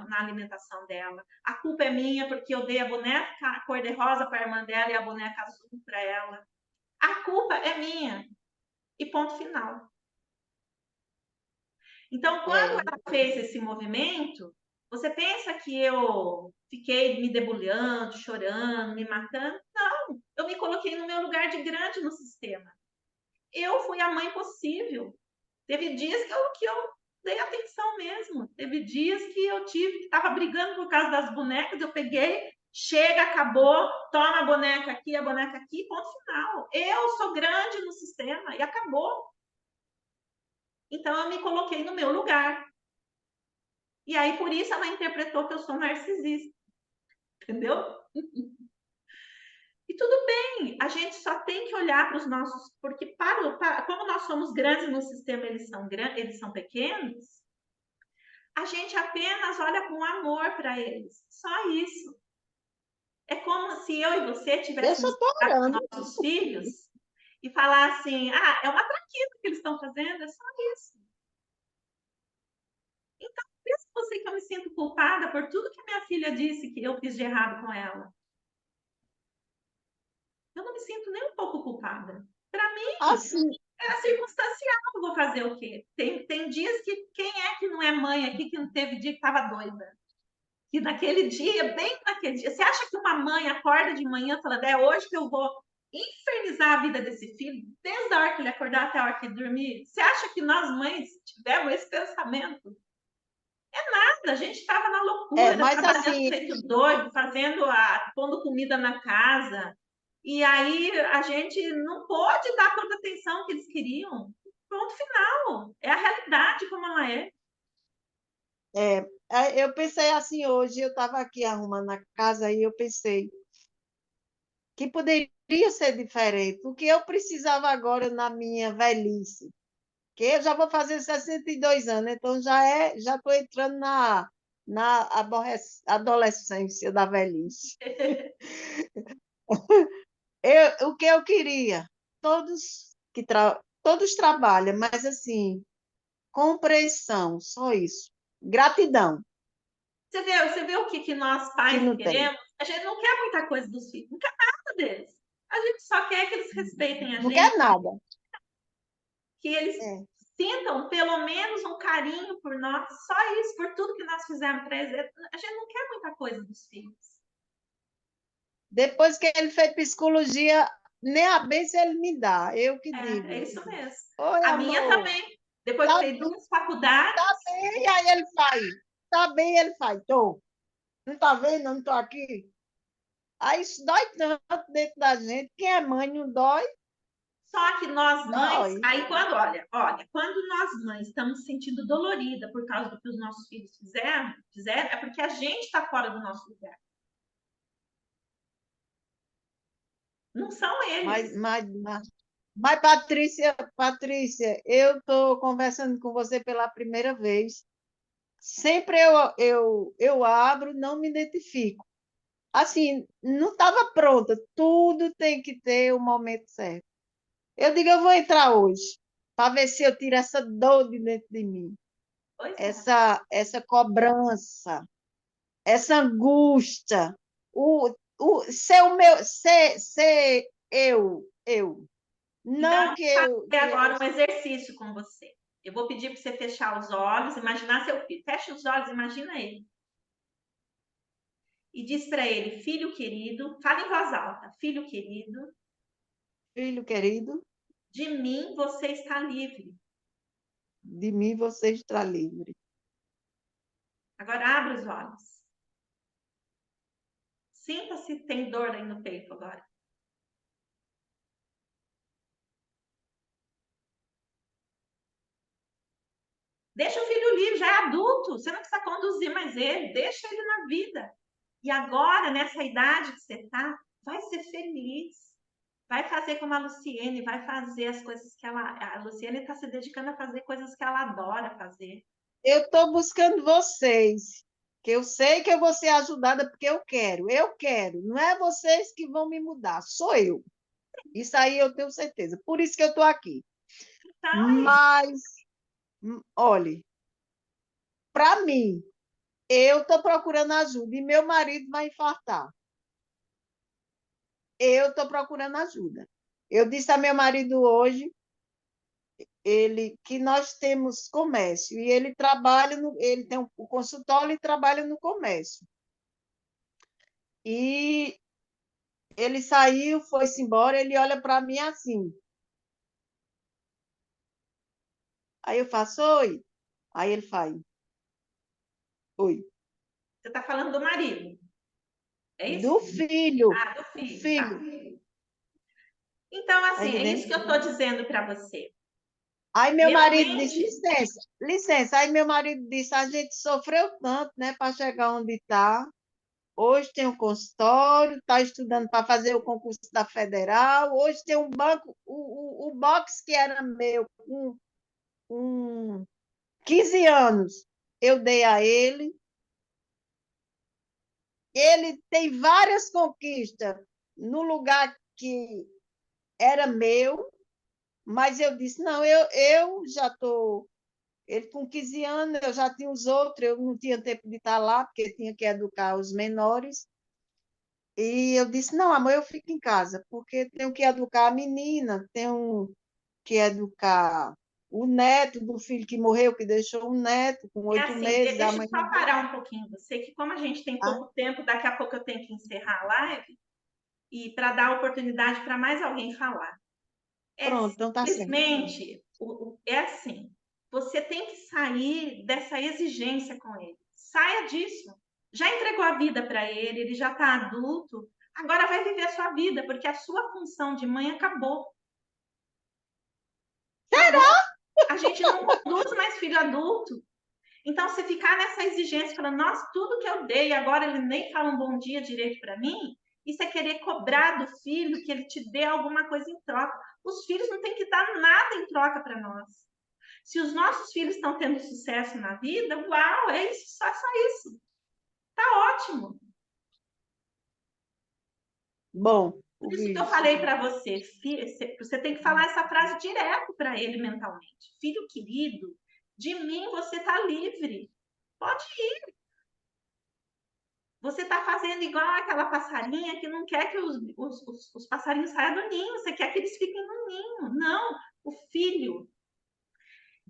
na alimentação dela. A culpa é minha porque eu dei a boneca cor-de-rosa para a irmã dela e a boneca azul para ela. A culpa é minha. E ponto final. Então, quando ela fez esse movimento, você pensa que eu fiquei me debulhando, chorando, me matando? Não, eu me coloquei no meu lugar de grande no sistema. Eu fui a mãe possível. Teve dias que eu dei atenção mesmo. Teve dias que eu que estava brigando por causa das bonecas, eu peguei, chega, acabou, toma a boneca aqui, ponto final. Eu sou grande no sistema e acabou. Então, eu me coloquei no meu lugar. E aí, por isso, ela interpretou que eu sou narcisista. Entendeu? E tudo bem, a gente só tem que olhar para os nossos... Porque, como nós somos grandes no sistema, eles são pequenos, a gente apenas olha com amor para eles. Só isso. É como se eu e você tivéssemos com nossos filhos e falar assim, é uma traquina que eles estão fazendo, é só isso. Então, pensa você que eu me sinto culpada por tudo que minha filha disse que eu fiz de errado com ela. Eu não me sinto nem um pouco culpada. Para mim, é circunstancial. Eu vou fazer o quê? Tem dias que quem é que não é mãe aqui que não teve dia que estava doida? Que naquele dia, bem naquele dia, você acha que uma mãe acorda de manhã e fala, é hoje que eu vou infernizar a vida desse filho, desde a hora que ele acordar até a hora que ele dormir? Você acha que nós mães tivemos esse pensamento? É nada, a gente estava na loucura, trabalhando assim, feito doido, pondo comida na casa. E aí a gente não pôde dar toda a atenção que eles queriam. Ponto final. É a realidade como ela é. Eu pensei assim hoje, eu estava aqui arrumando a casa e eu pensei que poderia ser diferente. O que eu precisava agora na minha velhice, que eu já vou fazer 62 anos, então já estou entrando na adolescência da velhice. O que eu queria, todos trabalham, mas assim, compreensão, só isso. Gratidão. Você vê o que nós pais que não queremos? tem. A gente não quer muita coisa dos filhos, não quer nada deles. A gente só quer que eles respeitem a Não gente. quer nada. Que eles sintam pelo menos um carinho por nós, só isso, por tudo que nós fizemos para eles. A gente não quer muita coisa dos filhos. Depois que ele fez psicologia, nem a benção ele me dá, eu que É digo. isso mesmo. Oi, A minha amor, também. Depois que tá, fez duas faculdades, tá bem, aí ele faz. Tá bem, ele faz. Tô. Não tá vendo? Não tô aqui. Aí isso dói tanto dentro da gente. Quem é mãe não dói? só que nós mães, Dói. aí quando nós mães estamos se sentindo dolorida por causa do que os nossos filhos fizeram, é porque a gente está fora do nosso lugar. Não são Mas, eles. mas, mas, mas Patrícia, eu estou conversando com você pela primeira vez. Sempre eu abro, não me identifico. Assim, não estava pronta. Tudo tem que ter o momento certo. Eu digo, eu vou entrar hoje, para ver se eu tiro essa dor de dentro de mim, Pois é. essa cobrança, essa angústia, ser o meu, ser eu. Então, Não eu que vou eu, fazer que eu. agora um exercício com você. Eu vou pedir para você fechar os olhos, imaginar seu filho. Fecha os olhos, imagina ele. E diz para ele, filho querido, fala em voz alta, filho querido, Filho querido, de mim você está livre. de mim você está livre. Agora abre os olhos. Sinta se tem dor aí no peito agora. Deixa o filho livre, já é adulto. Você não precisa conduzir mais ele. Deixa ele na vida. E agora, nessa idade que você está, vai ser feliz. Vai fazer como a Luciene, vai fazer as coisas que ela. A Luciene está se dedicando a fazer coisas que ela adora fazer. Eu estou buscando vocês, que eu sei que eu vou ser ajudada porque eu quero. Eu quero. Não é vocês que vão me mudar, sou eu. Isso aí eu tenho certeza. Por isso que eu estou aqui. Então, é isso. Mas, olhe, para mim, eu estou procurando ajuda e meu marido vai infartar. Eu estou procurando ajuda. Eu disse a meu marido hoje, ele que nós temos comércio e ele trabalha ele tem o consultório e trabalha no comércio. E ele saiu, foi-se embora, ele olha para mim assim. Aí eu faço, oi. Aí ele faz, oi. Você está falando do marido. É Do isso? filho, Ah, do o filho, tá. filho. Então, Tá assim, é isso que eu entendendo? estou dizendo para você. Aí meu marido disse, Realmente, licença, licença. Aí meu marido disse, a gente sofreu tanto, né, para chegar onde está. Hoje tem um consultório, está estudando para fazer o concurso da Federal. Hoje tem um banco, o box que era meu, com 15 anos, eu dei a ele. Ele tem várias conquistas no lugar que era meu, mas eu disse, não, eu já estou... Ele com 15 anos, eu já tinha os outros, eu não tinha tempo de estar lá, porque tinha que educar os menores. E eu disse, não, amor, eu fico em casa, porque tenho que educar a menina, tenho que educar o neto do filho que morreu, que deixou um neto com é 8 assim, meses, deixa eu amanhã... só parar um pouquinho você, que como a gente tem Ah, pouco tempo, daqui a pouco eu tenho que encerrar a live, e para dar oportunidade para mais alguém falar. É pronto, então tá certo. simplesmente, é assim, você tem que sair dessa exigência com ele. Saia disso. Já entregou a vida para ele, ele já está adulto, agora vai viver a sua vida, porque a sua função de mãe acabou. Acabou. A gente não conduz mais filho adulto. Então, se ficar nessa exigência, falando, nossa, tudo que eu dei, agora ele nem fala um bom dia direito para mim, isso é querer cobrar do filho que ele te dê alguma coisa em troca. Os filhos não têm que dar nada em troca para nós. Se os nossos filhos estão tendo sucesso na vida, uau, é isso, só isso. Tá ótimo. Bom, Por isso que eu isso. falei para você, você tem que falar essa frase direto para ele mentalmente. Filho querido, de mim você está livre. Pode ir. Você está fazendo igual aquela passarinha que não quer que os passarinhos saiam do ninho, você quer que eles fiquem no ninho. Não, o filho.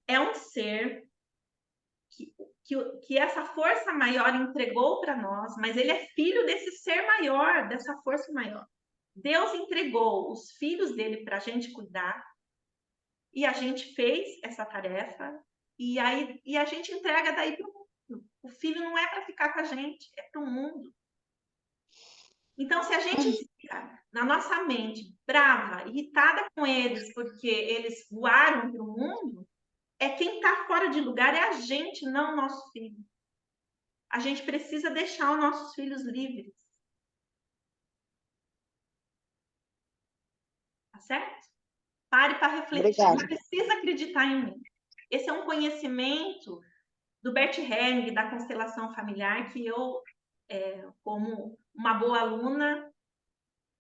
é um ser que essa força maior entregou para nós, mas ele é filho desse ser maior, dessa força maior. Deus entregou os filhos dele para a gente cuidar, e a gente fez essa tarefa, e a gente entrega daí para o mundo. O filho não é para ficar com a gente, é para o mundo. Então, se a gente fica na nossa mente brava, irritada com eles porque eles voaram para o mundo, quem está fora de lugar é a gente, não o nosso filho. A gente precisa deixar os nossos filhos livres. Tá certo? Pare para refletir. Obrigada. Não precisa acreditar em mim. Esse é um conhecimento do Bert Helling, da constelação familiar, que eu, como uma boa aluna,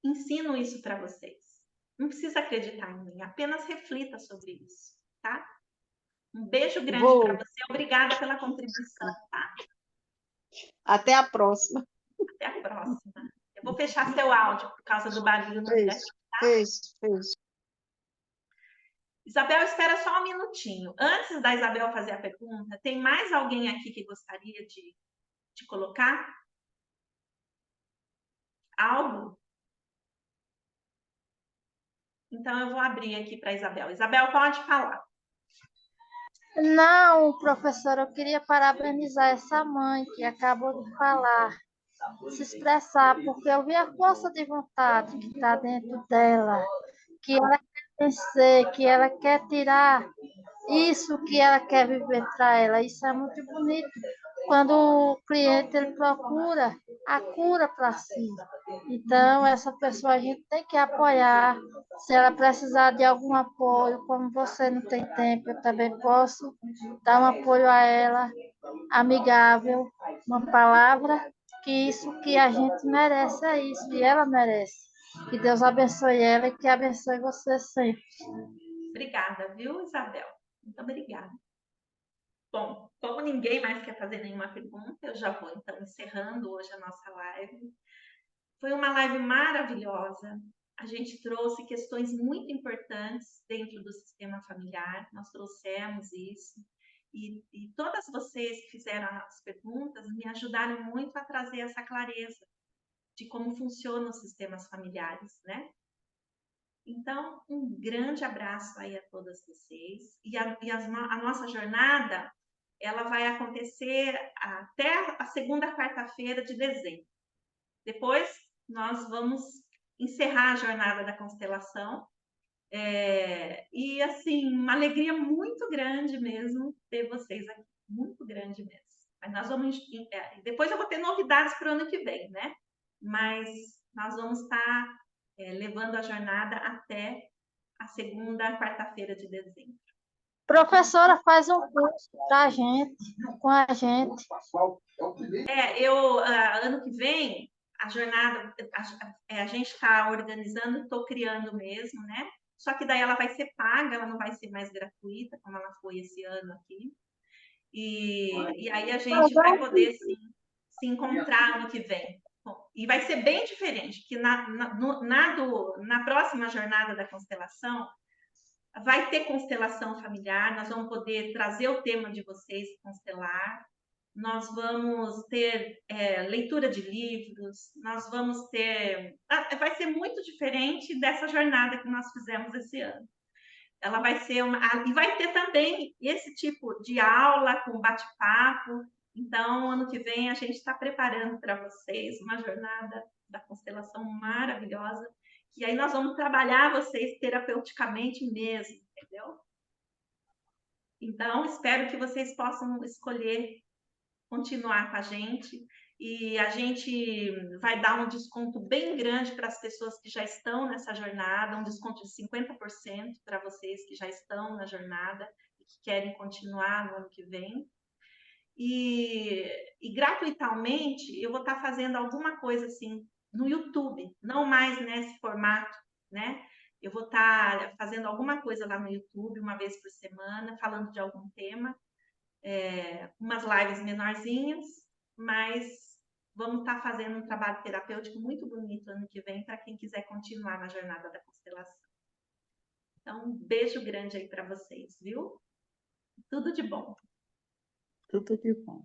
ensino isso para vocês. Não precisa acreditar em mim, apenas reflita sobre isso, tá? Um beijo grande para você. Obrigada pela contribuição, tá? Até a próxima. Até a próxima. Eu vou fechar seu áudio por causa do barulho no telefone, tá? Fez. Isabel, espera só um minutinho. Antes da Isabel fazer a pergunta, tem mais alguém aqui que gostaria de colocar algo? Então, eu vou abrir aqui para a Isabel. Isabel, pode falar. Não, professora, eu queria parabenizar essa mãe que acabou de falar, se expressar, porque eu vi a força de vontade que está dentro dela, que ela quer vencer, que ela quer tirar isso que ela quer viver para ela. Isso é muito bonito. Quando o cliente ele procura a cura para si. Então, essa pessoa a gente tem que apoiar. Se ela precisar de algum apoio, como você não tem tempo, eu também posso dar um apoio a ela, amigável, uma palavra, que isso que a gente merece é isso, e ela merece. Que Deus abençoe ela e que abençoe você sempre. Obrigada, viu, Isabel? Muito obrigada. Bom, como ninguém mais quer fazer nenhuma pergunta, eu já vou, então, encerrando hoje a nossa live. Foi uma live maravilhosa. A gente trouxe questões muito importantes dentro do sistema familiar, nós trouxemos isso. E todas vocês que fizeram as perguntas me ajudaram muito a trazer essa clareza de como funcionam os sistemas familiares, né? Então, um grande abraço aí a todas vocês. A nossa jornada, ela vai acontecer até a segunda quarta-feira de dezembro. Depois, nós vamos encerrar a jornada da constelação. E, assim, uma alegria muito grande mesmo ter vocês aqui. Muito grande mesmo. Mas nós vamos... depois eu vou ter novidades para o ano que vem, né? Mas nós vamos estar levando a jornada até a segunda quarta-feira de dezembro. Professora, faz um curso para a gente, com a gente. Ano que vem, a jornada, a gente está organizando, estou criando mesmo, né? Só que daí ela vai ser paga, ela não vai ser mais gratuita, como ela foi esse ano aqui. E aí a gente vai poder, sim, se encontrar ano que vem. Bom, e vai ser bem diferente, que na próxima jornada da constelação, vai ter constelação familiar, nós vamos poder trazer o tema de vocês, constelar, nós vamos ter leitura de livros, nós vamos ter... vai ser muito diferente dessa jornada que nós fizemos esse ano. Ela vai ser e vai ter também esse tipo de aula com bate-papo. Então, ano que vem, a gente está preparando para vocês uma jornada da constelação maravilhosa. E aí nós vamos trabalhar vocês terapeuticamente mesmo, entendeu? Então, espero que vocês possam escolher continuar com a gente. E a gente vai dar um desconto bem grande para as pessoas que já estão nessa jornada, um desconto de 50% para vocês que já estão na jornada e que querem continuar no ano que vem. E gratuitamente eu vou estar fazendo alguma coisa assim no YouTube, não mais nesse formato, né? Eu vou estar fazendo alguma coisa lá no YouTube, uma vez por semana, falando de algum tema, umas lives menorzinhas, mas vamos estar fazendo um trabalho terapêutico muito bonito ano que vem para quem quiser continuar na jornada da constelação. Então, um beijo grande aí para vocês, viu? Tudo de bom. Tudo de bom.